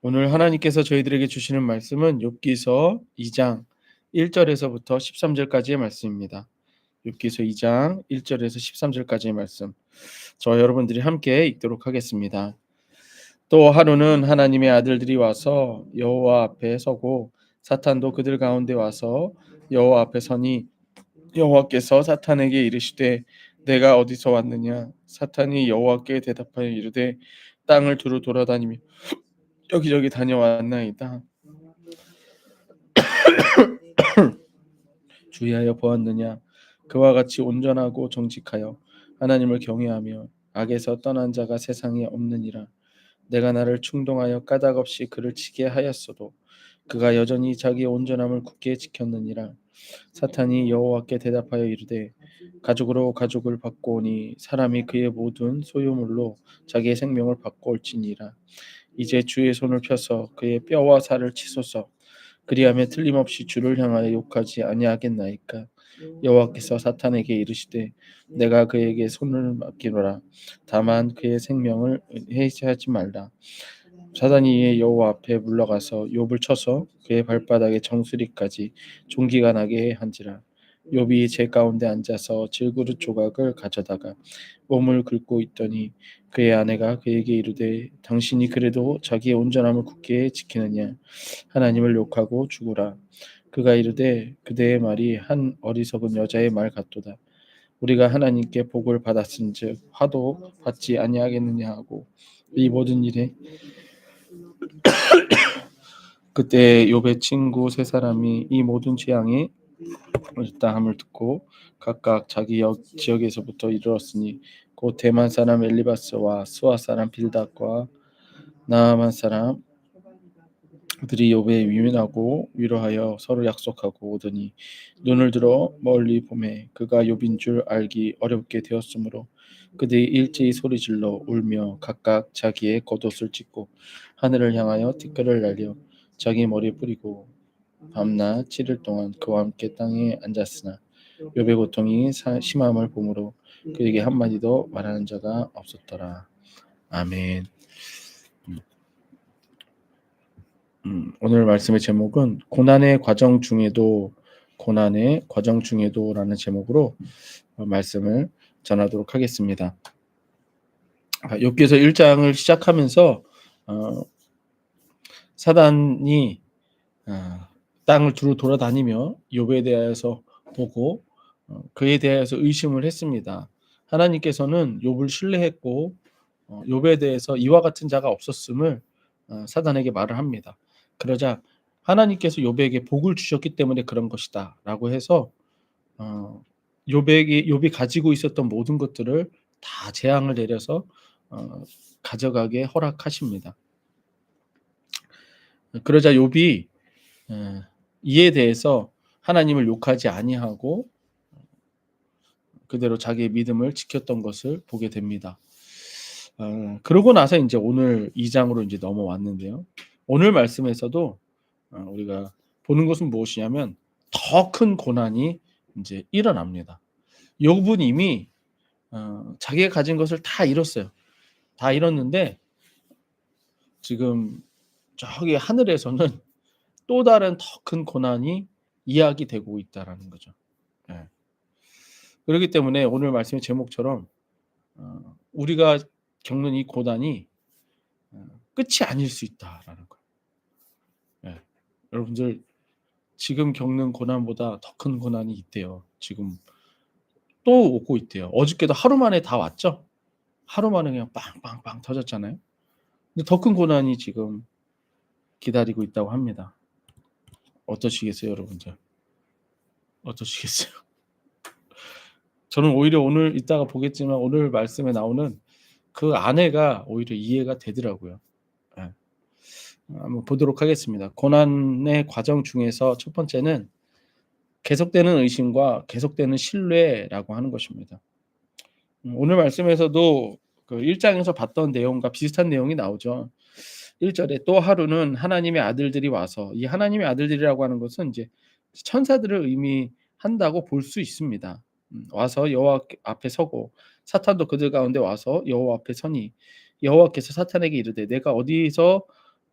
오늘 하나님께서 저희들에게 주시는 말씀은 욥기서 2장 1절에서부터 13절까지의 말씀입니다. 욥기서 2장 1절에서 13절까지의 말씀. 저 여러분들이 함께 읽도록 하겠습니다. 또 하루는 하나님의 아들들이 와서 여호와 앞에 서고 사탄도 그들 가운데 와서 여호와 앞에 서니 여호와께서 사탄에게 이르시되 내가 어디서 왔느냐? 사탄이 여호와께 대답하여 이르되 땅을 두루 돌아다니며 여기저기 다녀왔나이다. 주의하여 보았느냐? 그와 같이 온전하고 정직하여 하나님을 경외하며 악에서 떠난 자가 세상에 없느니라. 내가 나를 충동하여 까닭없이 그를 치게 하였어도 그가 여전히 자기의 온전함을 굳게 지켰느니라. 사탄이 여호와께 대답하여 이르되 가죽으로 가죽을 받고 오니 사람이 그의 모든 소유물로 자기의 생명을 받고 올지니라. 이제 주의 손을 펴서 그의 뼈와 살을 치소서. 그리하면 틀림없이 주를 향하여 욕하지 아니하겠나이까. 여호와께서 사탄에게 이르시되 내가 그에게 손을 맡기노라. 다만 그의 생명을 해치하지 말라. 사단이 이에 여호와 앞에 물러가서 욥을 쳐서 그의 발바닥에 정수리까지 종기가 나게 한지라. 욥이 제 가운데 앉아서 질그릇 조각을 가져다가 몸을 긁고 있더니 그의 아내가 그에게 이르되 당신이 그래도 자기의 온전함을 굳게 지키느냐? 하나님을 욕하고 죽으라. 그가 이르되 그대의 말이 한 어리석은 여자의 말 같도다. 우리가 하나님께 복을 받았은즉 화도 받지 아니하겠느냐 하고 이 모든 일에 그때 욥의 친구 세 사람이 이 모든 재앙이 있다 함을 듣고 각각 자기 지역에서부터 이르렀으니 곧 대만 사람 엘리바스와 수아 사람 빌닷과 나아만 사람 그들이 욥에 위민하고 위로하여 서로 약속하고 오더니 눈을 들어 멀리 보매 그가 욥인 줄 알기 어렵게 되었으므로 그들이 일제히 소리질러 울며 각각 자기의 겉옷을 찢고 하늘을 향하여 티끌을 날려 자기 머리에 뿌리고 밤낮 7일 동안 그와 함께 땅에 앉았으나 욥의 고통이 심함을 보므로 그에게 한마디도 말하는 자가 없었더라. 아멘. 오늘 말씀의 제목은 고난의 과정 중에도라는 제목으로 말씀을 전하도록 하겠습니다. 욥기서 1장을 시작하면서 사단이 땅을 두루 돌아다니며 욥에 대해서 보고 그에 대해서 의심을 했습니다. 하나님께서는 욥을 신뢰했고 욥에 대해서 이와 같은 자가 없었음을 사단에게 말을 합니다. 그러자 하나님께서 욥에게 복을 주셨기 때문에 그런 것이다라고 해서 욥이 가지고 있었던 모든 것들을 다 재앙을 내려서 가져가게 허락하십니다. 그러자 욥이 이에 대해서 하나님을 욕하지 아니하고 그대로 자기의 믿음을 지켰던 것을 보게 됩니다. 그러고 나서 이제 오늘 2장으로 이제 넘어왔는데요. 오늘 말씀에서도 우리가 보는 것은 무엇이냐면 더 큰 고난이 이제 일어납니다. 욥은 이미 자기가 가진 것을 다 잃었어요. 다 잃었는데 지금 저기 하늘에서는 또 다른 더 큰 고난이 이야기되고 있다라는 거죠. 예. 그렇기 때문에 오늘 말씀의 제목처럼 우리가 겪는 이 고난이 끝이 아닐 수 있다라는 거예요. 예. 여러분들 지금 겪는 고난보다 더 큰 고난이 있대요. 지금 또 오고 있대요. 어저께도 하루 만에 다 왔죠? 하루 만에 그냥 빵빵빵 터졌잖아요. 근데 더 큰 고난이 지금 기다리고 있다고 합니다. 어떠시겠어요, 여러분들? 어떠시겠어요? 저는 오히려 오늘 이따가 보겠지만 오늘 말씀에 나오는 그 아내가 오히려 이해가 되더라고요. 예. 한번 보도록 하겠습니다. 고난의 과정 중에서 첫 번째는 계속되는 의심과 계속되는 신뢰라고 하는 것입니다. 오늘 말씀에서도 그 1장에서 봤던 내용과 비슷한 내용이 나오죠. 1절에 또 하루는 하나님의 아들들이 와서, 이 하나님의 아들들이라고 하는 것은 이제 천사들을 의미한다고 볼 수 있습니다. 와서 여호와 앞에 서고 사탄도 그들 가운데 와서 여호와 앞에 서니 여호와께서 사탄에게 이르되 내가 어디서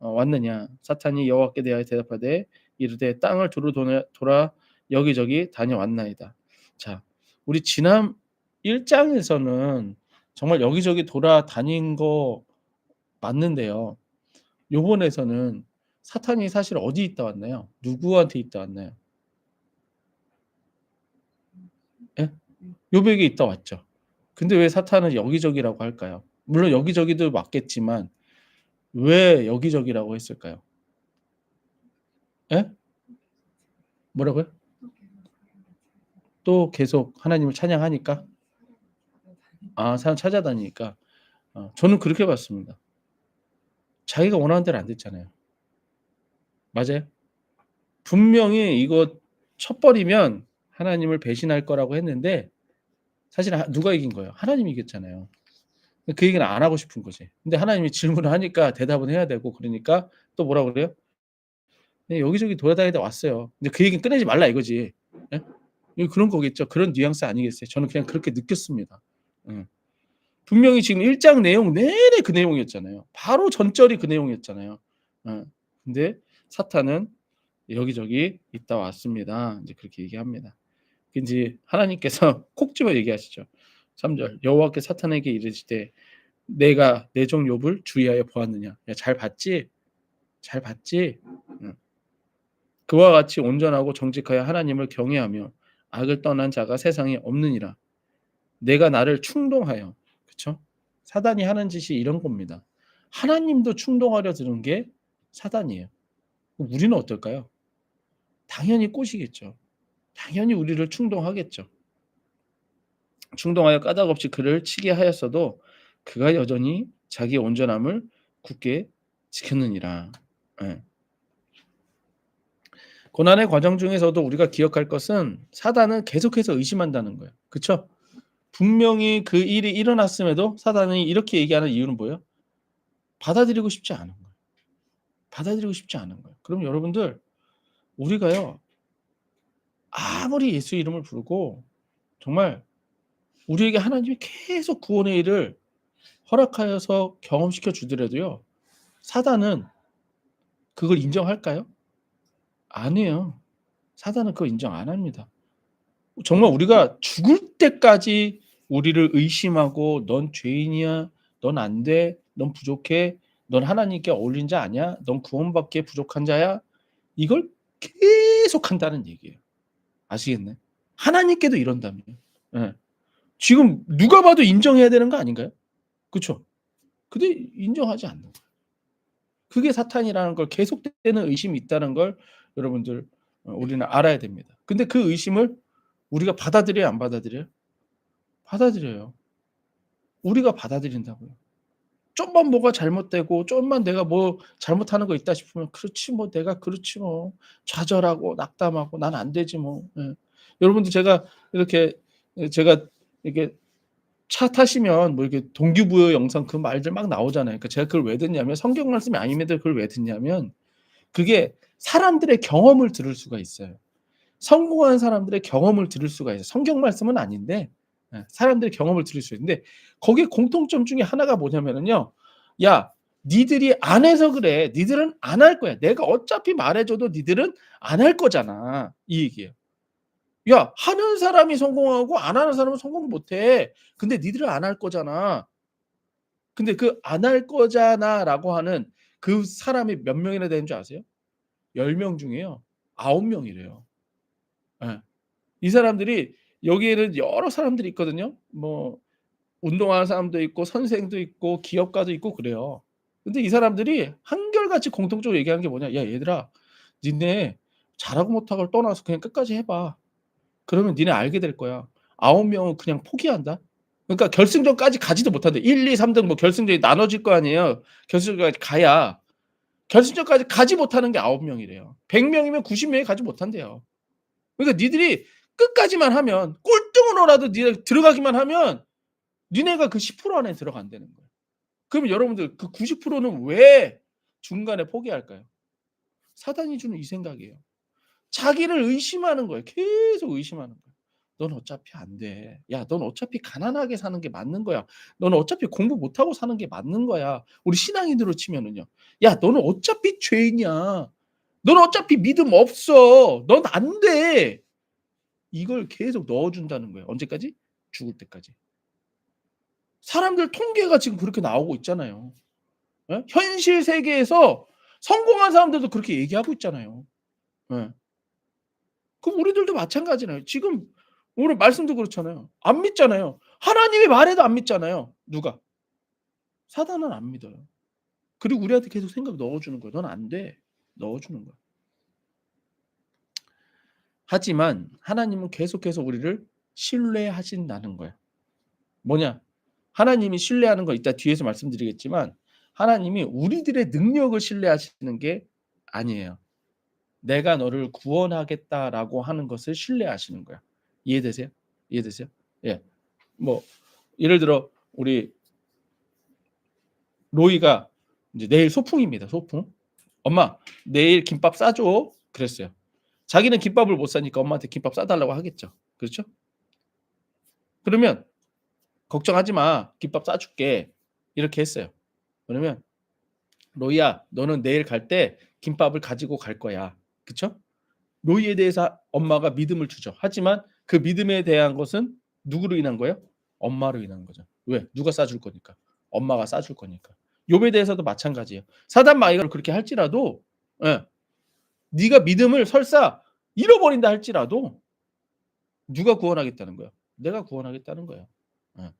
왔느냐. 사탄이 여호와께 대하여 대답하되 이르되 땅을 두루 돌아 여기저기 다녀왔나이다. 자, 우리 지난 1 장에서는 정말 여기저기 돌아다닌 거 맞는데요. 요번에서는 사탄이 사실 어디 있다 왔나요? 누구한테 있다 왔나요? 예? 욥에게 있다 왔죠. 근데 왜 사탄은 여기저기라고 할까요? 물론 여기저기도 맞겠지만 왜 여기저기라고 했을까요? 예? 뭐라고요? 또 계속 하나님을 찬양하니까? 사람 찾아다니니까. 저는 그렇게 봤습니다. 자기가 원하는 대로 안 됐잖아요. 맞아요? 분명히 이거 쳐버리면 하나님을 배신할 거라고 했는데 사실 누가 이긴 거예요? 하나님이 이겼잖아요. 그 얘기는 안 하고 싶은 거지. 근데 하나님이 질문을 하니까 대답은 해야 되고 그러니까 또 뭐라 그래요? "그냥 여기저기 돌아다니다 왔어요." 근데 그 얘기는 꺼내지 말라 이거지. 예? 그런 거겠죠. 그런 뉘앙스 아니겠어요? 저는 그냥 그렇게 느꼈습니다. 예. 분명히 지금 1장 내용 내내 그 내용이었잖아요. 바로 전절이 그 내용이었잖아요. 예. 근데 사탄은 여기저기 있다 왔습니다. 인제 그렇게 얘기합니다. 인제 하나님께서 콕 집어 얘기하시죠. 3 절 여호와께서 사탄에게 이르시되 "내가 내 종 욥을 주의하여 보았느냐." 야 잘 봤지? 잘 봤지? 응. 그와 같이 온전하고 정직하여 하나님을 경외하며 악을 떠난 자가 세상에 없느니라. 내가 나를 충동하여 그쵸? 사단이 하는 짓이 이런 겁니다. 하나님도 충동하려 드는 게 사단이에요. 그럼 우리는 어떨까요? 당연히 꼬시겠죠. 당연히 우리를 충동하겠죠. 충동하여 까닭없이 그를 치게 하였어도 그가 여전히 자기의 온전함을 굳게 지켰느니라. 예. 고난의 과정 중에서도 우리가 기억할 것은 사단은 계속해서 의심한다는 거예요. 그쵸? 분명히 그 일이 일어났음에도 사단이 이렇게 얘기하는 이유는 뭐예요? 받아들이고 싶지 않은 거예요. 받아들이고 싶지 않은 거예요. 그럼 여러분들 우리가요 아무리 예수 이름을 부르고 정말 우리에게 하나님이 계속 구원의 일을 허락하여서 경험시켜 주더라도요. 사단은 그걸 인정할까요? 아니에요. 사단은 그걸 인정 안 합니다. 정말 우리가 죽을 때까지 우리를 의심하고 "넌 죄인이야. 넌 안 돼. 넌 부족해. 넌 하나님께 어울린 자 아니야. 넌 구원받기에 부족한 자야." 이걸 계속한다는 얘기예요. 아시겠나요? 하나님께도 이런다면. 예. 지금 누가 봐도 인정해야 되는 거 아닌가요? 그쵸? 근데 인정하지 않는 거예요. 그게 사탄이라는 걸 계속되는 의심이 있다는 걸 여러분들 우리는 알아야 됩니다. 근데 그 의심을 우리가 받아들여요, 안 받아들여요? 받아들여요. 우리가 받아들인다고요. 좀만 뭐가 잘못되고 좀만 내가 뭐 잘못하는 거 있다 싶으면 '그렇지 뭐. 내가 그렇지 뭐.' 좌절하고 낙담하고 '난 안 되지 뭐.' 예. 여러분들 제가 이렇게 제가 이렇게 차 타시면 뭐 이렇게 동기부여 영상 그 말들 막 나오잖아요. 그러니까 제가 그걸 왜 듣냐면 성경 말씀이 아님에도 그걸 왜 듣냐면 그게 사람들의 경험을 들을 수가 있어요. 성공한 사람들의 경험을 들을 수가 있어요. 성경 말씀은 아닌데 사람들의 경험을 들을 수 있는데 거기에 공통점 중에 하나가 뭐냐면은요. "야 니들이 안 해서 그래. 니들은 안 할 거야. 내가 어차피 말해 줘도 니들은 안 할 거잖아." 이 얘기예요. "야 하는 사람이 성공하고 안 하는 사람은 성공 못 해. 근데 니들은 안 할 거잖아." 근데 그 "안 할 거잖아."라고 하는 그 사람이 몇 명이나 되는 줄 아세요? 10명 중에요 9 명이래요. 예. 이 사람들이 여기에는 여러 사람들이 있거든요. 뭐 운동하는 사람도 있고 선생도 있고 기업가도 있고 그래요. 근데 이 사람들이 한결같이 공통적으로 얘기하는 게 뭐냐. "야 얘들아 니네 잘하고 못하고를 떠나서 그냥 끝까지 해 봐. 그러면 니네 알게 될 거야. 9 명은 그냥 포기한다." 그러니까 결승전까지 가지도 못한대. 1, 2, 3등 뭐 결승전이 나눠질 거 아니에요. 결승전까지 가야 결승전까지 가지 못하는 게 9 명이래요. 100 명이면 90 명이 가지 못한대요. 그러니까 니들이 끝까지만 하면 꼴등으로라도 니네 들어가기만 하면 니네가 그 10% 안에 들어간다는 거예요. 그러면 여러분들 그 90% 는 왜 중간에 포기할까요? 사단이 주는 이 생각이에요. 자기를 의심하는 거예요. 계속 의심하는 거예요. 넌 어차피 안 돼. 야, 넌 어차피 가난하게 사는 게 맞는 거야. 너는 어차피 공부 못하고 사는 게 맞는 거야. 우리 신앙인으로 치면은요. 야, 너는 어차피 죄인이야. 너는 어차피 믿음 없어. 넌 안 돼. 이걸 계속 넣어준다는 거예요. 언제까지? 죽을 때까지. 사람들 통계가 지금 그렇게 나오고 있잖아요. 예? 현실 세계에서 성공한 사람들도 그렇게 얘기하고 있잖아요. 예. 그럼 우리들도 마찬가지잖아요. 지금 오늘 말씀도 그렇잖아요. 안 믿잖아요. 하나님의 말에도 안 믿잖아요. 누가? 사단은 안 믿어요. 그리고 우리한테 계속 생각 넣어주는 거예요. 넌 안 돼. 넣어주는 거야. 하지만 하나님은 계속해서 우리를 신뢰하신다는 거예요. 뭐냐? 하나님이 신뢰하는 거 이따 뒤에서 말씀드리겠지만 하나님이 우리들의 능력을 신뢰하시는 게 아니에요. 내가 너를 구원하겠다라고 하는 것을 신뢰하시는 거야. 이해되세요? 이해되세요? 예. 뭐 예를 들어 우리 로이가 이제 내일 소풍입니다. 소풍. 엄마, 내일 김밥 싸줘. 그랬어요. 자기는 김밥을 못 사니까 엄마한테 김밥 싸달라고 하겠죠. 그렇죠? 그러면 걱정하지 마. 김밥 싸줄게. 이렇게 했어요. 그러면 로이야, 너는 내일 갈 때 김밥을 가지고 갈 거야. 그쵸? 로이에 대해서 엄마가 믿음을 주죠. 하지만 그 믿음에 대한 것은 누구로 인한 거예요? 엄마로 인한 거죠. 왜? 누가 싸줄 거니까. 엄마가 싸줄 거니까. 욥에 대해서도 마찬가지예요. 사단 마귀가 그렇게 할지라도 예, 네가 믿음을 설사 잃어버린다 할지라도 누가 구원하겠다는 거예요? 내가 구원하겠다는 거예요. 예.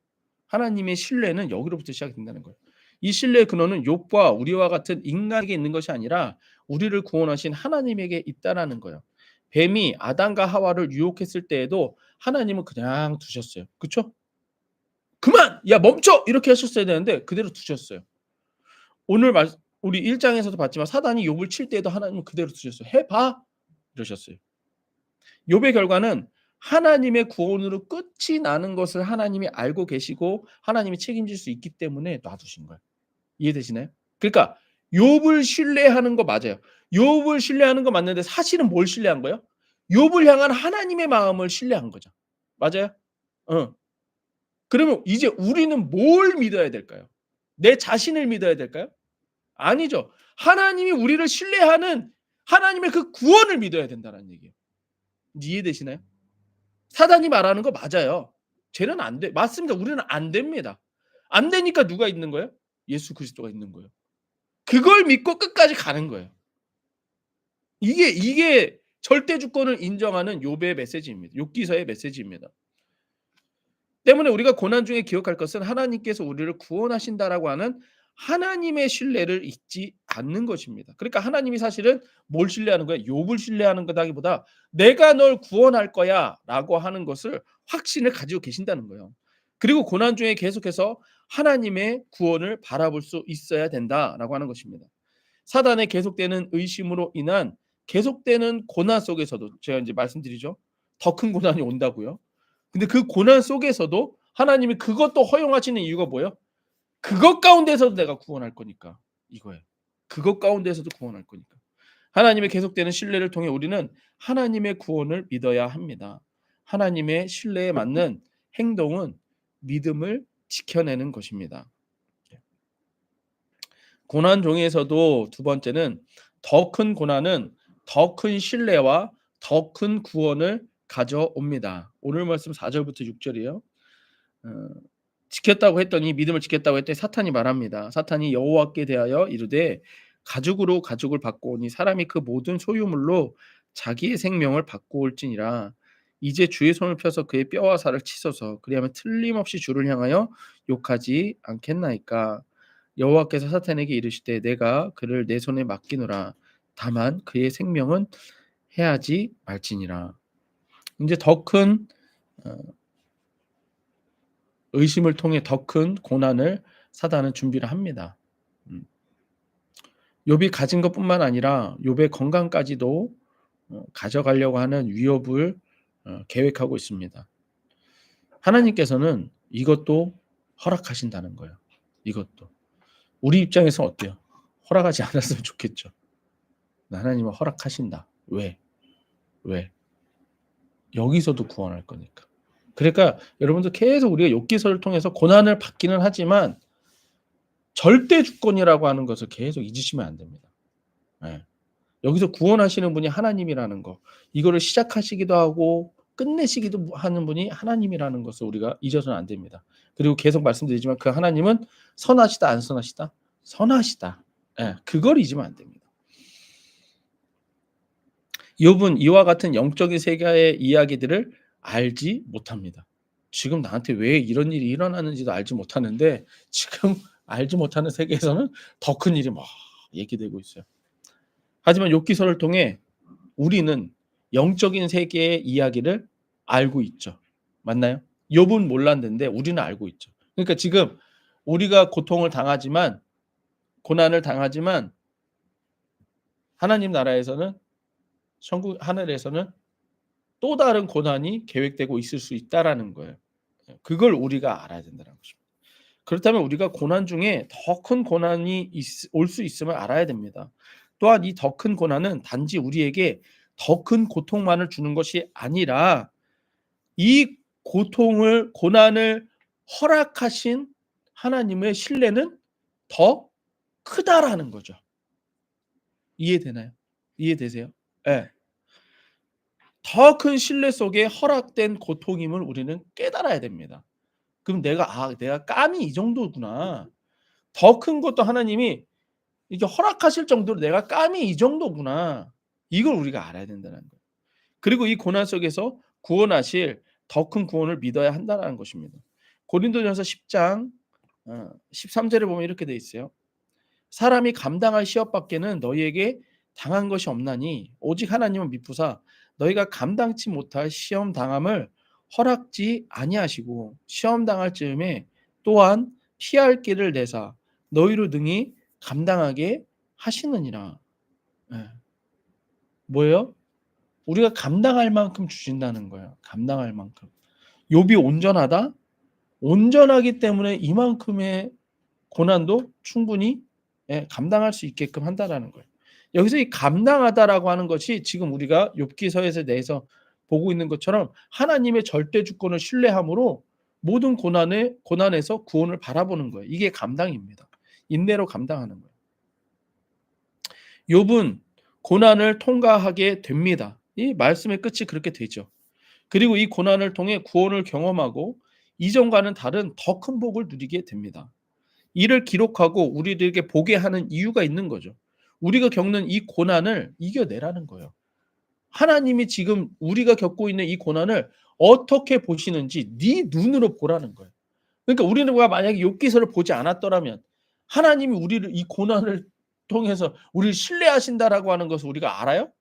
하나님의 신뢰는 여기로부터 시작이 된다는 거예요. 이 신뢰의 근원은 욥과 우리와 같은 인간에게 있는 것이 아니라 우리를 구원하신 하나님에게 있다라는 거예요. 뱀이 아담과 하와를 유혹했을 때에도 하나님은 그냥 두셨어요. 그렇죠? 그만! 야 멈춰! 이렇게 하셨어야 되는데 그대로 두셨어요. 오늘 우리 1장에서도 봤지만 사단이 욥을 칠 때에도 하나님은 그대로 두셨어요. 해봐! 이러셨어요. 욥의 결과는 하나님의 구원으로 끝이 나는 것을 하나님이 알고 계시고 하나님이 책임질 수 있기 때문에 놔두신 거예요. 이해되시나요? 그러니까 욥을 신뢰하는 거 맞아요. 욥을 신뢰하는 거 맞는데 사실은 뭘 신뢰한 거예요? 욥을 향한 하나님의 마음을 신뢰한 거죠. 맞아요? 어. 그러면 이제 우리는 뭘 믿어야 될까요? 내 자신을 믿어야 될까요? 아니죠. 하나님이 우리를 신뢰하는 하나님의 그 구원을 믿어야 된다는 얘기예요. 이해되시나요? 사단이 말하는 거 맞아요. 쟤는 안 돼. 맞습니다. 우리는 안 됩니다. 안 되니까 누가 있는 거예요? 예수 그리스도가 있는 거예요. 그걸 믿고 끝까지 가는 거예요. 이게 절대 주권을 인정하는 욥의 메시지입니다. 욥기서의 메시지입니다. 때문에 우리가 고난 중에 기억할 것은 하나님께서 우리를 구원하신다라고 하는 하나님의 신뢰를 잊지 않는 것입니다. 그러니까 하나님이 사실은 뭘 신뢰하는 거야? 욥을 신뢰하는 거다기보다 내가 널 구원할 거야라고 하는 것을 확신을 가지고 계신다는 거예요. 그리고 고난 중에 계속해서 하나님의 구원을 바라볼 수 있어야 된다라고 하는 것입니다. 사단의 계속되는 의심으로 인한 계속되는 고난 속에서도 제가 이제 말씀드리죠. 더 큰 고난이 온다고요. 근데 그 고난 속에서도 하나님이 그것도 허용하시는 이유가 뭐예요? 그것 가운데서도 내가 구원할 거니까 이거예요. 그것 가운데서도 구원할 거니까. 하나님의 계속되는 신뢰를 통해 우리는 하나님의 구원을 믿어야 합니다. 하나님의 신뢰에 맞는 행동은 믿음을 지켜내는 것입니다. 고난 중에서도 두 번째는 더 큰 고난은 더 큰 신뢰와 더 큰 구원을 가져옵니다. 오늘 말씀 4절부터 6절이에요. 지켰다고 했더니 믿음을 지켰다고 했더니 사탄이 말합니다. 사탄이 여호와께 대하여 이르되 가죽으로 가죽을 바꾸오니 사람이 그 모든 소유물로 자기의 생명을 바꾸올지니라. 이제 주의 손을 펴서 그의 뼈와 살을 치소서. 그리하면 틀림없이 주를 향하여 욕하지 않겠나이까. 여호와께서 사탄에게 이르시되 내가 그를 내 손에 맡기노라. 다만 그의 생명은 해하지 말지니라. 이제 더 큰 의심을 통해 더 큰 고난을 사단은 준비를 합니다. 욥이 가진 것뿐만 아니라 욥의 건강까지도 가져가려고 하는 위협을 계획하고 있습니다. 하나님께서는 이것도 허락하신다는 거예요. 이것도. 우리 입장에서 어때요? 허락하지 않았으면 좋겠죠. 하나님은 허락하신다. 왜? 왜? 여기서도 구원할 거니까. 그러니까 여러분들 계속 우리가 욥기서를 통해서 고난을 받기는 하지만 절대 주권이라고 하는 것을 계속 잊으시면 안 됩니다. 예. 여기서 구원하시는 분이 하나님이라는 거. 이거를 시작하시기도 하고 끝내시기도 하는 분이 하나님이라는 것을 우리가 잊어서는 안 됩니다. 그리고 계속 말씀드리지만 그 하나님은 선하시다 안 선하시다? 선하시다. 예. 그걸 잊으면 안 됩니다. 욥은 이와 같은 영적인 세계의 이야기들을 알지 못합니다. 지금 나한테 왜 이런 일이 일어나는지도 알지 못하는데 지금 알지 못하는 세계에서는 더 큰 일이 막 얘기되고 있어요. 하지만 욥기서를 통해 우리는 영적인 세계의 이야기를 알고 있죠. 맞나요? 욥은 몰랐는데 우리는 알고 있죠. 그러니까 지금 우리가 고통을 당하지만 고난을 당하지만 하나님 나라에서는 천국 하늘에서는 또 다른 고난이 계획되고 있을 수 있다라는 거예요. 그걸 우리가 알아야 된다는 것입니다. 그렇다면 우리가 고난 중에 더 큰 고난이 올 수 있음을 알아야 됩니다. 또한 이 더 큰 고난은 단지 우리에게 더 큰 고통만을 주는 것이 아니라 이 고난을 허락하신 하나님의 신뢰는 더 크다라는 거죠. 이해되나요? 이해되세요? 예. 더 큰 신뢰 속에 허락된 고통임을 우리는 깨달아야 됩니다. 그럼 내가 깜이 이 정도구나. 더 큰 것도 하나님이 이게 허락하실 정도로 내가 깜이 이 정도구나. 이걸 우리가 알아야 된다는 거예요. 그리고 이 고난 속에서 구원하실 더 큰 구원을 믿어야 한다는 것입니다. 고린도전서 10장 13절에 보면 이렇게 돼 있어요. 사람이 감당할 시험밖에는 너희에게 당한 것이 없나니 오직 하나님은 미쁘사 너희가 감당치 못할 시험 당함을 허락지 아니하시고 시험 당할 즈음에 또한 피할 길을 내사 너희로 능히 감당하게 하시느니라. 예. 뭐예요? 우리가 감당할 만큼 주신다는 거예요. 감당할 만큼. 욥이 온전하다? 온전하기 때문에 이만큼의 고난도 충분히 감당할 수 있게끔 한다라는 거예요. 여기서 이 감당하다라고 하는 것이 지금 우리가 욥기서에서 내서 보고 있는 것처럼 하나님의 절대 주권을 신뢰함으로 모든 고난에서 구원을 바라보는 거예요. 이게 감당입니다. 인내로 감당하는 거예요. 욥은 고난을 통과하게 됩니다. 이 말씀의 끝이 그렇게 되죠. 그리고 이 고난을 통해 구원을 경험하고 이전과는 다른 더 큰 복을 누리게 됩니다. 이를 기록하고 우리들에게 보게 하는 이유가 있는 거죠. 우리가 겪는 이 고난을 이겨내라는 거예요. 하나님이 지금 우리가 겪고 있는 이 고난을 어떻게 보시는지 네 눈으로 보라는 거예요. 그러니까 우리는 만약에 욥기서를 보지 않았더라면 하나님이 우리를 이 고난을 통해서 우리를 신뢰하신다라고 하는 것을 우리가 알아요?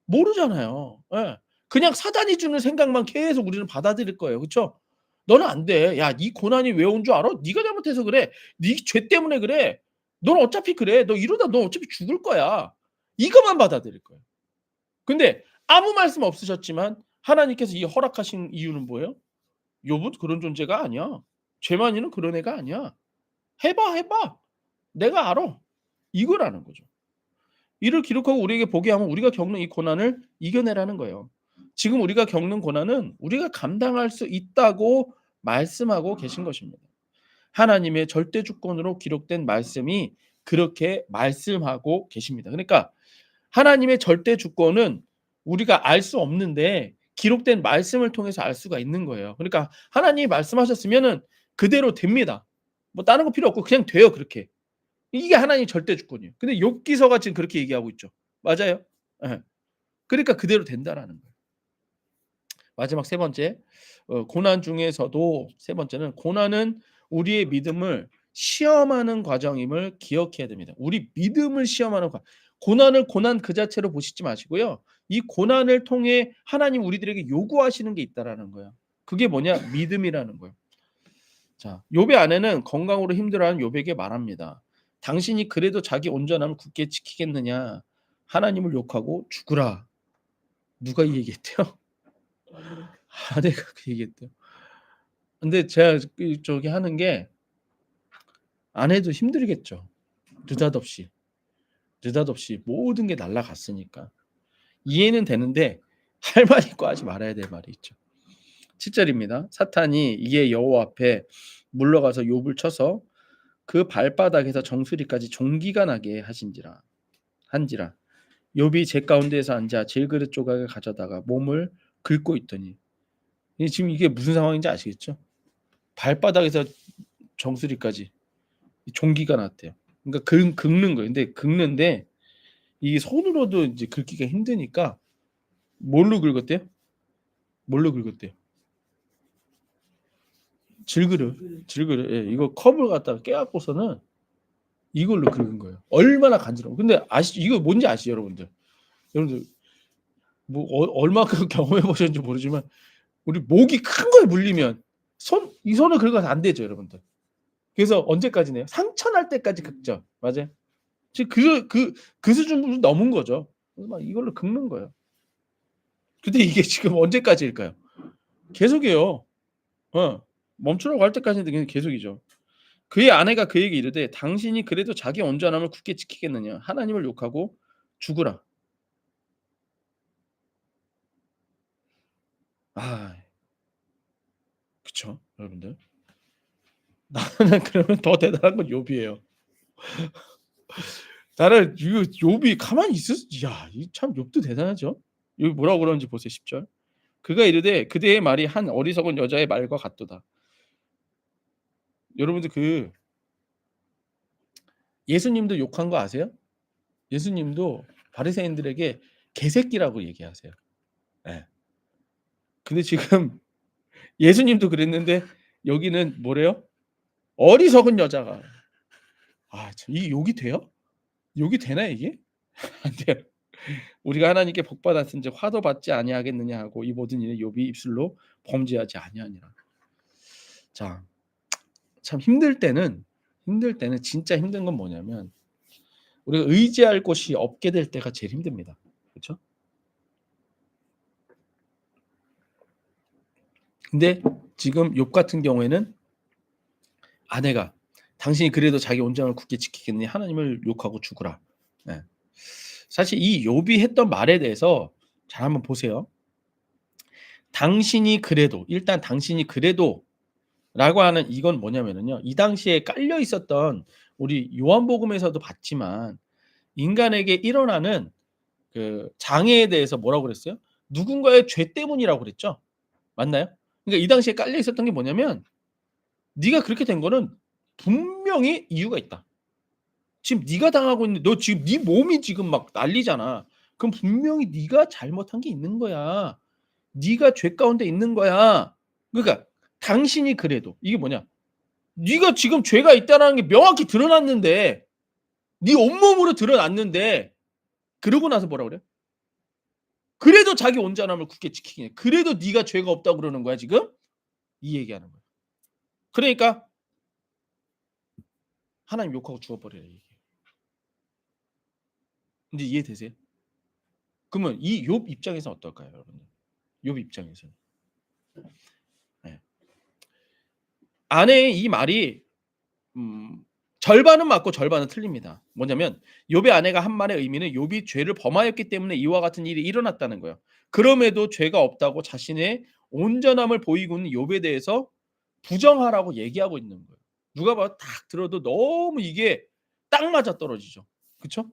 모르잖아요. 예. 그냥 사단이 주는 생각만 계속 우리는 받아들일 거예요. 그쵸? "너는 안 돼. 야 이 고난이 왜 온 줄 알아? 네가 잘못해서 그래. 네 죄 때문에 그래. 넌 어차피 그래. 너 이러다 너 어차피 죽을 거야." 이것만 받아들일 거예요. 근데 아무 말씀 없으셨지만 하나님께서 이 허락하신 이유는 뭐예요? "욥은 그런 존재가 아니야. 죄만이는 그런 애가 아니야. 해 봐, 해 봐. 내가 알아." 이거라는 거죠. 이를 기록하고 우리에게 보게 하면 우리가 겪는 이 고난을 이겨내라는 거예요. 지금 우리가 겪는 고난은 우리가 감당할 수 있다고 말씀하고 계신 것입니다. 하나님의 절대 주권으로 기록된 말씀이 그렇게 말씀하고 계십니다. 그러니까 하나님의 절대 주권은 우리가 알 수 없는데 기록된 말씀을 통해서 알 수가 있는 거예요. 그러니까 하나님이 말씀하셨으면은 그대로 됩니다. 뭐 다른 거 필요 없고 그냥 돼요, 그렇게. 이게 하나님의 절대 주권이에요. 근데 욥기서가 지금 그렇게 얘기하고 있죠. 맞아요? 예. 그러니까 그대로 된다라는 거예요. 마지막 세 번째, 고난 중에서도 세 번째는 고난은 우리의 믿음을 시험하는 과정임을 기억해야 됩니다. 우리 믿음을 시험하는 고난을 고난 그 자체로 보시지 마시고요. 이 고난을 통해 하나님 우리들에게 요구하시는 게 있다라는 거예요. 그게 뭐냐? 믿음이라는 거예요. 자, 욥의 아내는 건강으로 힘들어하는 욥에게 말합니다. 당신이 그래도 자기 온전함을 굳게 지키겠느냐? 하나님을 욕하고 죽으라. 누가 이 얘기했대요? 아내가 그 얘기했대요. 근데 제가 저기 하는 게 아내도 힘들겠죠. 느닷없이. 느닷없이 모든 게 날아갔으니까. 이해는 되는데 할 말 있고 하지 말아야 될 말이 있죠. 7절입니다. 사탄이 이에 여호와 앞에 물러가서 욥을 쳐서 그 발바닥에서 정수리까지 종기가 나게 한지라. 욥이 재 가운데에서 앉아 질그릇 조각을 가져다가 몸을 긁고 있더니, 지금 이게 무슨 상황인지 아시겠죠? 발바닥에서 정수리까지 종기가 났대요. 그러니까 긁는 거예요. 근데 긁는데 이 손으로도 이제 긁기가 힘드니까 뭘로 긁었대요? 뭘로 긁었대요? 질그릇. 예, 이거 컵을 갖다가 깨갖고서는 이걸로 긁은 거예요. 얼마나 간지러워. 근데 이거 뭔지 아시죠, 여러분들? 여러분들 뭐 얼마큼 경험해 보셨는지 모르지만 우리 목이 큰 거에 물리면 이 손을 긁어서 안 되죠, 여러분들. 그래서 언제까지네요? 상처 날 때까지 긁죠. 맞아요. 지금 그 수준으로 넘은 거죠. 그래서 막 이걸로 긁는 거예요. 근데 이게 지금 언제까지일까요? 계속이에요. 멈추라고 할 때까지는 계속이죠. 그의 아내가 그에게 이르되 당신이 그래도 자기 온전함을 굳게 지키겠느냐? 하나님을 욕하고 죽으라. 그쵸, 여러분들. 나는 그러면 더 대단한 건 욥이에요. 나는 이거 욥이 가만히 야, 이 참 욥도 대단하죠. 여기 뭐라고 그러는지 보세요. 10절. 그가 이르되 그대의 말이 한 어리석은 여자의 말과 같도다. 여러분들 예수님도 욕한 거 아세요? 예수님도 바리새인들에게 개새끼라고 얘기하세요. 예. 근데 지금 예수님도 그랬는데 여기는 뭐래요? 어리석은 여자가. 참 이게 욕이 돼요? 욕이 되나 이게? 안 돼요. 우리가 하나님께 복 받았은즉 화도 받지 아니하겠느냐 하고 이 모든 일에 욥이 입술로 범죄하지 아니하니라. 자, 참 힘들 때는 진짜 힘든 건 뭐냐면 우리가 의지할 곳이 없게 될 때가 제일 힘듭니다. 그렇죠? 근데 지금 욥 같은 경우에는 아내가 당신이 그래도 자기 온전함을 굳게 지키겠느냐 하나님을 욕하고 죽으라. 네. 사실 이 욥이 했던 말에 대해서 잘 한번 보세요. 당신이 그래도, 일단 당신이 그래도 라고 하는 이건 뭐냐면은요. 이 당시에 깔려 있었던 우리 요한복음에서도 봤지만 인간에게 일어나는 그 장애에 대해서 뭐라고 그랬어요? 누군가의 죄 때문이라고 그랬죠. 맞나요? 그러니까 이 당시에 깔려 있었던 게 뭐냐면 네가 그렇게 된 거는 분명히 이유가 있다. 지금 네가 당하고 있는 너 지금 네 몸이 지금 막 난리잖아. 그럼 분명히 네가 잘못한 게 있는 거야. 네가 죄 가운데 있는 거야. 그러니까 당신이 그래도 이게 뭐냐? 네가 지금 죄가 있다라는 게 명확히 드러났는데 네 온몸으로 드러났는데 그러고 나서 뭐라 그래요? 그래도 자기 온전함을 굳게 지키겠냐. 그래도 네가 죄가 없다고 그러는 거야, 지금? 이 얘기하는 거야. 그러니까 하나님 욕하고 죽어버리라 이 얘기예요. 근데 이해되세요? 그러면 이 욥 입장에서는 어떨까요, 여러분? 욥 입장에서는. 네. 아내의 이 말이 절반은 맞고 절반은 틀립니다. 뭐냐면 욥의 아내가 한 말의 의미는 욥이 죄를 범하였기 때문에 이와 같은 일이 일어났다는 거예요. 그럼에도 죄가 없다고 자신의 온전함을 보이고 있는 욥에 대해서 부정하라고 얘기하고 있는 거예요. 누가 봐도 딱 들어도 너무 이게 딱 맞아떨어지죠. 그쵸?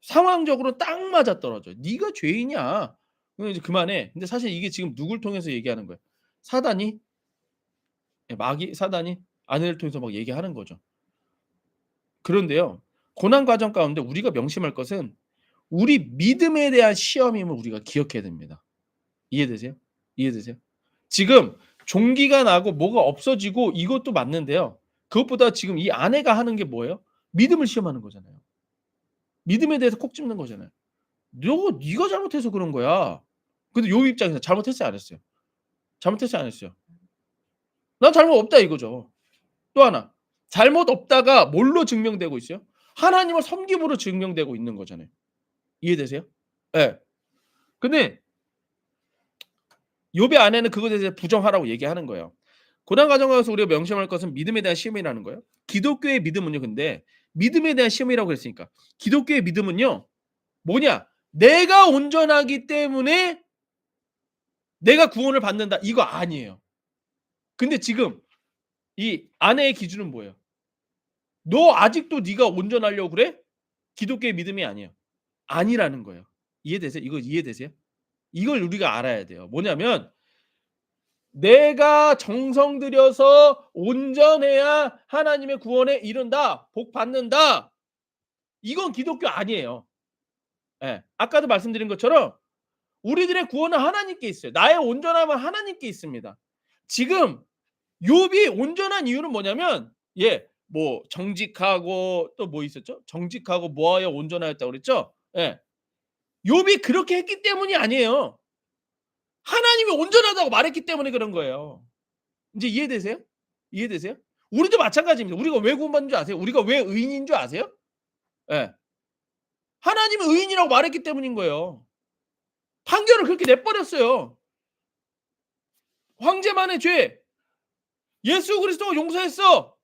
상황적으로 딱 맞아떨어져요. 네가 죄인이야. 그럼 이제 그만해. 근데 사실 이게 지금 누굴 통해서 얘기하는 거예요? 사단이 사단이 아내를 통해서 막 얘기하는 거죠. 그런데요. 고난 과정 가운데 우리가 명심할 것은 우리 믿음에 대한 시험임을 우리가 기억해야 됩니다. 이해되세요? 이해되세요? 지금 종기가 나고 뭐가 없어지고 이것도 맞는데요. 그것보다 지금 이 아내가 하는 게 뭐예요? 믿음을 시험하는 거잖아요. 믿음에 대해서 콕 집는 거잖아요. 네가 잘못해서 그런 거야. 근데 요 입장에서 잘못했어요, 안 했어요? 잘못했어요, 안 했어요? 난 잘못 없다 이거죠. 또 하나. 잘못 없다가 뭘로 증명되고 있어요? 하나님을 섬김으로 증명되고 있는 거잖아요. 이해되세요? 예. 근데 욥의 아내는 그것에 대해서 부정하라고 얘기하는 거예요. 고난 과정에서 우리가 명심할 것은 믿음에 대한 시험이라는 거예요. 기독교의 믿음은요. 근데 믿음에 대한 시험이라고 그랬으니까 기독교의 믿음은요. 뭐냐? 내가 온전하기 때문에 내가 구원을 받는다. 이거 아니에요. 근데 지금 이 아내의 기준은 뭐예요? 너 아직도 네가 온전하려고 그래? 기독교의 믿음이 아니에요. 아니라는 거예요. 이해되세요? 이거 이해되세요? 이걸 우리가 알아야 돼요. 뭐냐면 내가 정성 들여서 온전해야 하나님의 구원에 이른다. 복 받는다. 이건 기독교 아니에요. 예. 아까도 말씀드린 것처럼 우리들의 구원은 하나님께 있어요. 나의 온전함은 하나님께 있습니다. 지금 욥이 온전한 이유는 뭐냐면 뭐 정직하고 또 뭐 있었죠? 정직하고 모하여 온전하였다고 그랬죠? 예. 욥이 그렇게 했기 때문이 아니에요. 하나님이 온전하다고 말했기 때문에 그런 거예요. 인제 이해되세요? 이해되세요? 우리도 마찬가지입니다. 우리가 왜 구원받는 줄 아세요? 우리가 왜 의인인 줄 아세요? 예. 하나님이 의인이라고 말했기 때문인 거예요. 판결을 그렇게 내 버렸어요. 황제만의 죄 예수 그리스도가 용서했어.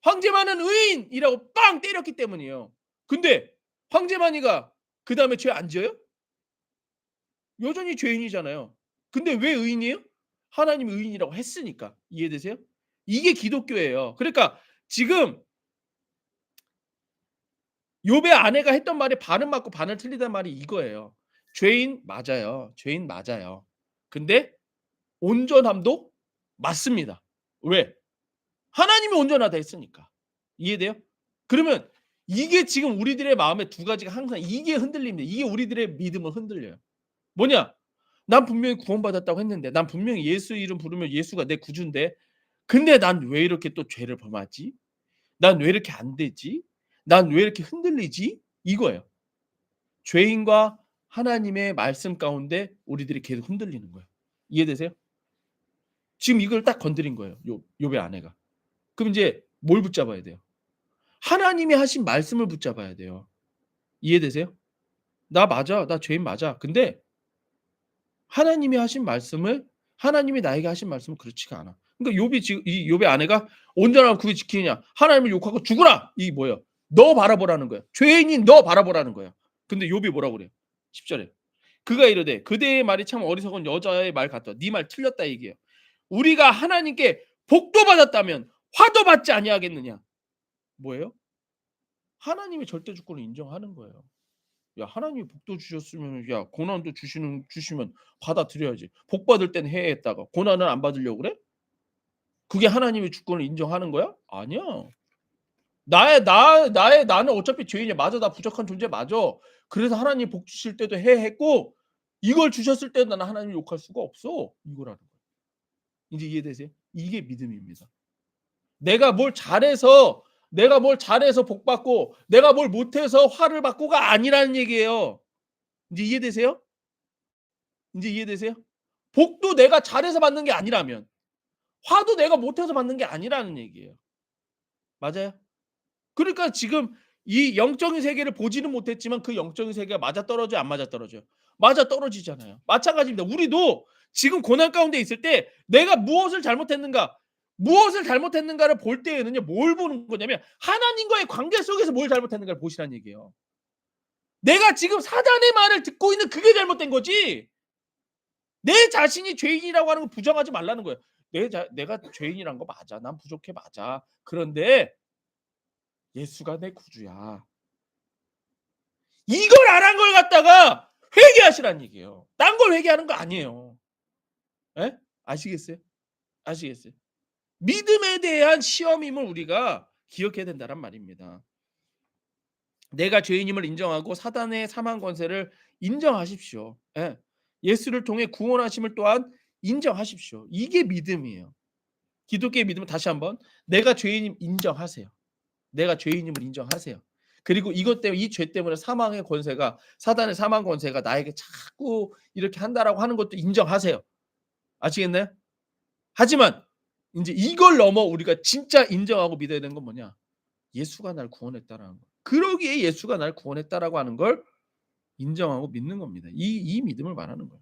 황제만은 의인이라고 빵 때렸기 때문이에요. 근데 황제만이가 그다음에 죄 안 지어요? 여전히 죄인이잖아요. 근데 왜 의인이에요? 하나님이 의인이라고 했으니까. 이해되세요? 이게 기독교예요. 그러니까 지금 욥의 아내가 했던 말이 반은 맞고 반은 틀리다는 말이 이거예요. 죄인 맞아요. 죄인 맞아요. 근데 온전함도 맞습니다. 왜? 하나님이 온전하다 했으니까. 이해돼요? 그러면 이게 지금 우리들의 마음에 두 가지가 항상 이게 흔들립니다. 이게 우리들의 믿음을 흔들려요. 뭐냐? 난 분명히 구원받았다고 했는데 난 분명히 예수 이름 부르면 예수가 내 구주인데 근데 난 왜 이렇게 또 죄를 범하지? 난 왜 이렇게 안 되지? 난 왜 이렇게 흔들리지? 이거예요. 죄인과 하나님의 말씀 가운데 우리들이 계속 흔들리는 거예요. 이해되세요? 지금 이걸 딱 건드린 거예요. 욥의 아내가. 그럼 이제 뭘 붙잡아야 돼요? 하나님이 하신 말씀을 붙잡아야 돼요. 이해되세요? 나 맞아. 나 죄인 맞아. 근데 하나님이 하신 말씀을 하나님이 나에게 하신 말씀은 그렇지가 않아. 그러니까 욥이 지금 이 욥의 아내가 온전한 구을 지키느냐 하나님을 욕하고 죽으라. 이 뭐예요? 너 바라보라는 거야. 죄인인 너 바라보라는 거야. 근데 욥이 뭐라고 그래요? 10절에 그가 이르되 그대의 말이 참 어리석은 여자의 말 같다. 네 말 틀렸다 얘기예요. 우리가 하나님께 복도 받았다면 화도 받지 아니하겠느냐. 뭐예요? 하나님의 절대 주권을 인정하는 거예요. 야 하나님이 복도 주셨으면 야 고난도 주시면 받아들여야지. 복 받을 땐 해했다가 고난은 안 받으려고 그래? 그게 하나님의 주권을 인정하는 거야? 아니야. 나는 어차피 죄인이야. 맞아. 나 부족한 존재 맞아. 그래서 하나님 복 주실 때도 해했고 이걸 주셨을 때도 나는 하나님 욕할 수가 없어. 이거라는 거야. 이제 이해되세요? 이게 믿음입니다. 내가 뭘 잘해서 복 받고 내가 뭘 못해서 화를 받고가 아니라는 얘기예요. 이제 이해되세요? 이제 이해되세요? 복도 내가 잘해서 받는 게 아니라면 화도 내가 못해서 받는 게 아니라는 얘기예요. 맞아요? 그러니까 지금 이 영적인 세계를 보지는 못했지만 그 영적인 세계가 맞아떨어져요, 안 맞아떨어져요? 맞아떨어지잖아요. 마찬가지입니다. 우리도 지금 고난 가운데 있을 때 내가 무엇을 잘못했는가를 볼 때에는요. 뭘 보는 거냐면 하나님과의 관계 속에서 뭘 잘못했는가를 보시라는 얘기예요. 내가 지금 사단의 말을 듣고 있는 그게 잘못된 거지. 내 자신이 죄인이라고 하는 거 부정하지 말라는 거예요. 내가 죄인이란 거 맞아. 난 부족해 맞아. 그런데 예수가 내 구주야. 이걸 안 한 걸 갖다가 회개하시라는 얘기예요. 딴 걸 회개하는 거 아니에요. 예? 아시겠어요? 아시겠어요? 믿음에 대한 시험임을 우리가 기억해야 된다는 말입니다. 내가 죄인임을 인정하고 사단의 사망 권세를 인정하십시오. 예. 예수를 통해 구원하심을 또한 인정하십시오. 이게 믿음이에요. 기독교의 믿음은 다시 한번 내가 죄인임 인정하세요. 내가 죄인임을 인정하세요. 그리고 이것 때문에 이 죄 때문에 사망의 권세가 사단의 사망 권세가 나에게 자꾸 이렇게 한다라고 하는 것도 인정하세요. 아시겠나요? 하지만 인제 이걸 넘어 우리가 진짜 인정하고 믿어야 되는 건 뭐냐? 예수가 날 구원했다라는 거. 그러기에 예수가 날 구원했다라고 하는 걸 인정하고 믿는 겁니다. 이 믿음을 말하는 거예요.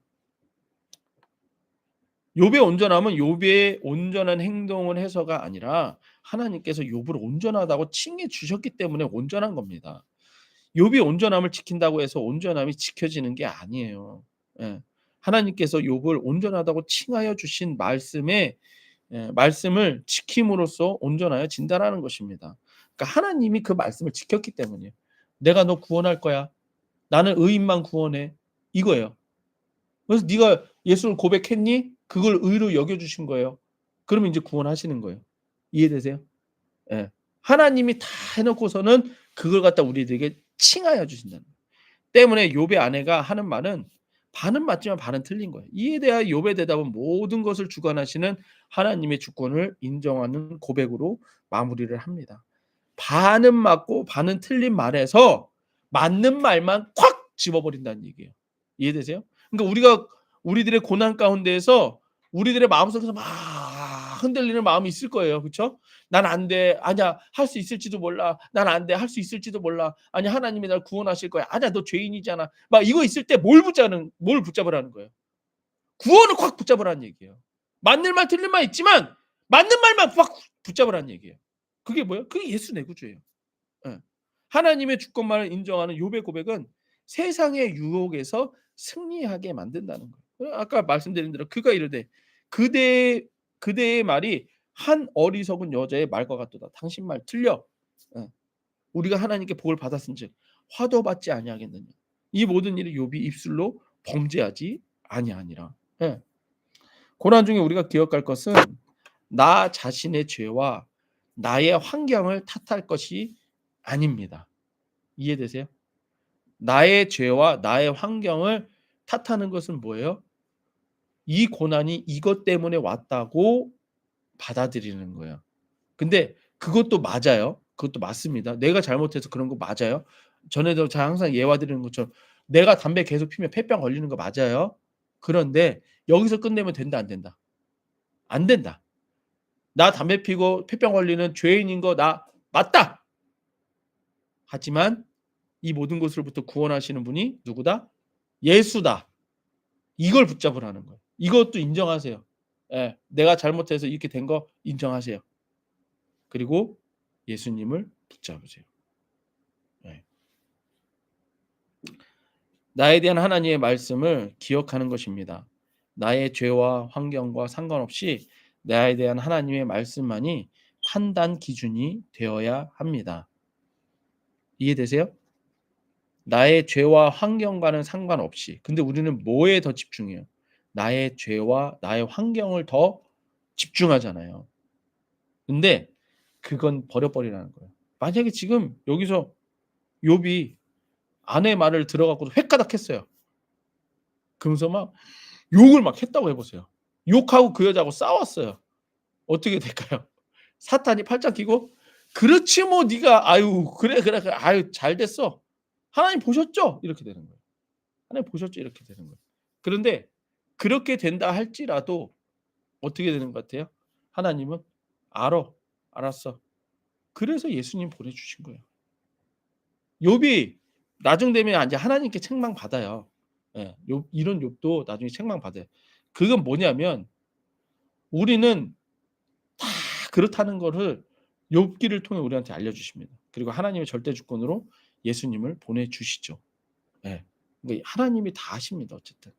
욥의 온전함은 욥의 온전한 행동을 해서가 아니라 하나님께서 욥을 온전하다고 칭해 주셨기 때문에 온전한 겁니다. 욥이 온전함을 지킨다고 해서 온전함이 지켜지는 게 아니에요. 예. 하나님께서 욥을 온전하다고 칭하여 주신 말씀에 말씀을 지킴으로써 온전하여 진다라는 것입니다. 그러니까 하나님이 그 말씀을 지켰기 때문이에요. 내가 너 구원할 거야. 나는 의인만 구원해. 이거예요. 그래서 네가 예수를 고백했니? 그걸 의로 여겨주신 거예요. 그러면 이제 구원하시는 거예요. 이해되세요? 예. 하나님이 다 해놓고서는 그걸 갖다 우리들에게 칭하여 주신다는 거예요. 때문에 욥의 아내가 하는 말은 반은 맞지만 반은 틀린 거예요. 이에 대한 욥의 대답은 모든 것을 주관하시는 하나님의 주권을 인정하는 고백으로 마무리를 합니다. 반은 맞고 반은 틀린 말에서 맞는 말만 콱 집어버린다는 얘기예요. 이해되세요? 그러니까 우리가 우리들의 고난 가운데에서 우리들의 마음속에서 막 흔들리는 마음이 있을 거예요. 그렇죠? 난 안 돼. 아니야. 할 수 있을지도 몰라. 난 안 돼. 할 수 있을지도 몰라. 아니야. 하나님이 날 구원하실 거야. 아니야. 너 죄인이잖아. 막 이거 있을 때 뭘 붙잡으라는 거예요. 구원을 콱 붙잡으라는 얘기예요. 맞는 말 틀린 말 있지만 맞는 말만 꽉 붙잡으라는 얘기예요. 그게 뭐예요? 그게 예수 내 구주예요. 예. 하나님의 주권만을 인정하는 욥의 고백은 세상의 유혹에서 승리하게 만든다는 거예요. 아까 말씀드린 대로 그가 이르되 그대의 말이 한 어리석은 여자의 말과 같도다. 당신 말 틀려. 예. 우리가 하나님께 복을 받았은즉 화도 받지 아니하겠느냐. 이 모든 일이 욥이 입술로 범죄하지 아니하니라. 예. 고난 중에 우리가 기억할 것은 나 자신의 죄와 나의 환경을 탓할 것이 아닙니다. 이해되세요? 나의 죄와 나의 환경을 탓하는 것은 뭐예요? 이 고난이 이것 때문에 왔다고 받아들이는 거예요. 근데 그것도 맞아요. 그것도 맞습니다. 내가 잘못해서 그런 거 맞아요. 전에도 제가 항상 예화드리는 것처럼 내가 담배 계속 피면 폐병 걸리는 거 맞아요. 그런데 여기서 끝내면 된다 안 된다? 안 된다. 나 담배 피고 폐병 걸리는 죄인인 거 나 맞다. 하지만 이 모든 것으로부터 구원하시는 분이 누구다? 예수다. 이걸 붙잡으라는 거예요. 이것도 인정하세요. 예, 내가 잘못해서 이렇게 된 거 인정하세요. 그리고 예수님을 붙잡으세요. 예. 나에 대한 하나님의 말씀을 기억하는 것입니다. 나의 죄와 환경과 상관없이 나에 대한 하나님의 말씀만이 판단 기준이 되어야 합니다. 이해되세요? 나의 죄와 환경과는 상관없이. 근데 우리는 뭐에 더 집중해요? 나의 죄와 나의 환경을 더 집중하잖아요. 근데 그건 버려버리라는 거예요. 만약에 지금 여기서 욥이 아내 말을 들어갖고 획가닥 했어요. 그러면서 막 욕을 막 했다고 해보세요. 욕하고 그 여자하고 싸웠어요. 어떻게 될까요? 사탄이 팔짱 끼고 그렇지 뭐 네가 아유 그래 아유 잘 됐어. 하나님 보셨죠? 이렇게 되는 거예요. 하나님 보셨죠? 이렇게 되는 거예요. 그런데 그렇게 된다 할지라도 어떻게 되는 것 같아요? 하나님은 알았어. 그래서 예수님 보내주신 거예요. 욥이 나중 되면 이제 하나님께 책망 받아요. 예, 이런 욥도 나중에 책망 받아요. 그건 뭐냐면 우리는 다 그렇다는 거를 욥기를 통해 우리한테 알려주십니다. 그리고 하나님의 절대 주권으로 예수님을 보내주시죠. 예, 그러니까 하나님이 다 아십니다. 어쨌든.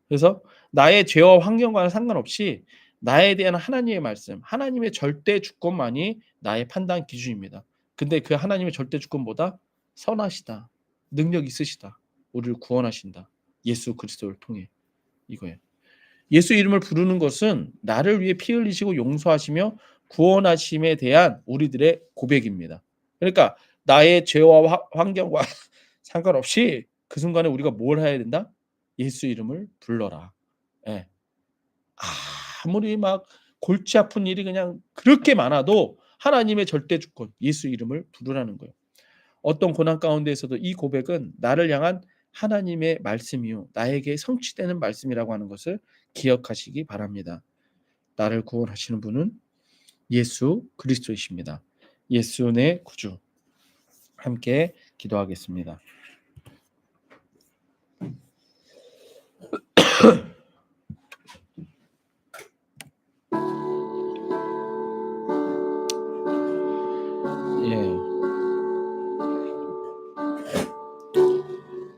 그래서 나의 죄와 환경과는 상관없이 나에 대한 하나님의 말씀, 하나님의 절대 주권만이 나의 판단 기준입니다. 근데 그 하나님의 절대 주권보다 선하시다, 능력 있으시다, 우리를 구원하신다. 예수 그리스도를 통해 이거예요. 예수 이름을 부르는 것은 나를 위해 피 흘리시고 용서하시며 구원하심에 대한 우리들의 고백입니다. 그러니까 나의 죄와 환경과 상관없이 그 순간에 우리가 뭘 해야 된다? 예수 이름을 불러라. 예. 아무리 막 골치 아픈 일이 그냥 그렇게 많아도 하나님의 절대 주권, 예수 이름을 부르라는 거예요. 어떤 고난 가운데에서도 이 고백은 나를 향한 하나님의 말씀이요. 나에게 성취되는 말씀이라고 하는 것을 기억하시기 바랍니다. 나를 구원하시는 분은 예수 그리스도이십니다. 예수 내 구주. 함께 기도하겠습니다. 예.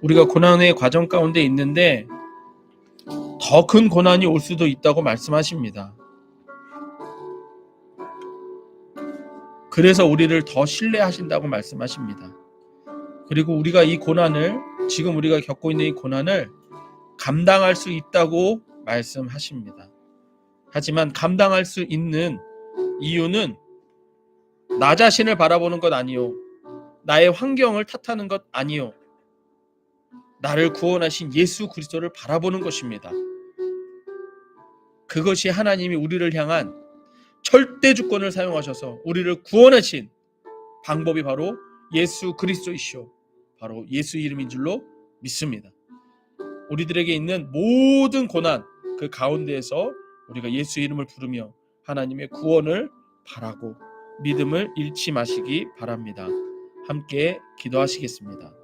우리가 고난의 과정 가운데 있는데 더 큰 고난이 올 수도 있다고 말씀하십니다. 그래서 우리를 더 신뢰하신다고 말씀하십니다. 그리고 우리가 이 고난을, 지금 우리가 겪고 있는 이 고난을 감당할 수 있다고 말씀하십니다. 하지만 감당할 수 있는 이유는 나 자신을 바라보는 것 아니요, 나의 환경을 탓하는 것 아니요, 나를 구원하신 예수 그리스도를 바라보는 것입니다. 그것이 하나님이 우리를 향한 절대 주권을 사용하셔서 우리를 구원하신 방법이 바로 예수 그리스도이시오, 바로 예수 이름인 줄로 믿습니다. 우리들에게 있는 모든 고난, 그 가운데에서 우리가 예수 이름을 부르며 하나님의 구원을 바라고 믿음을 잃지 마시기 바랍니다. 함께 기도하시겠습니다.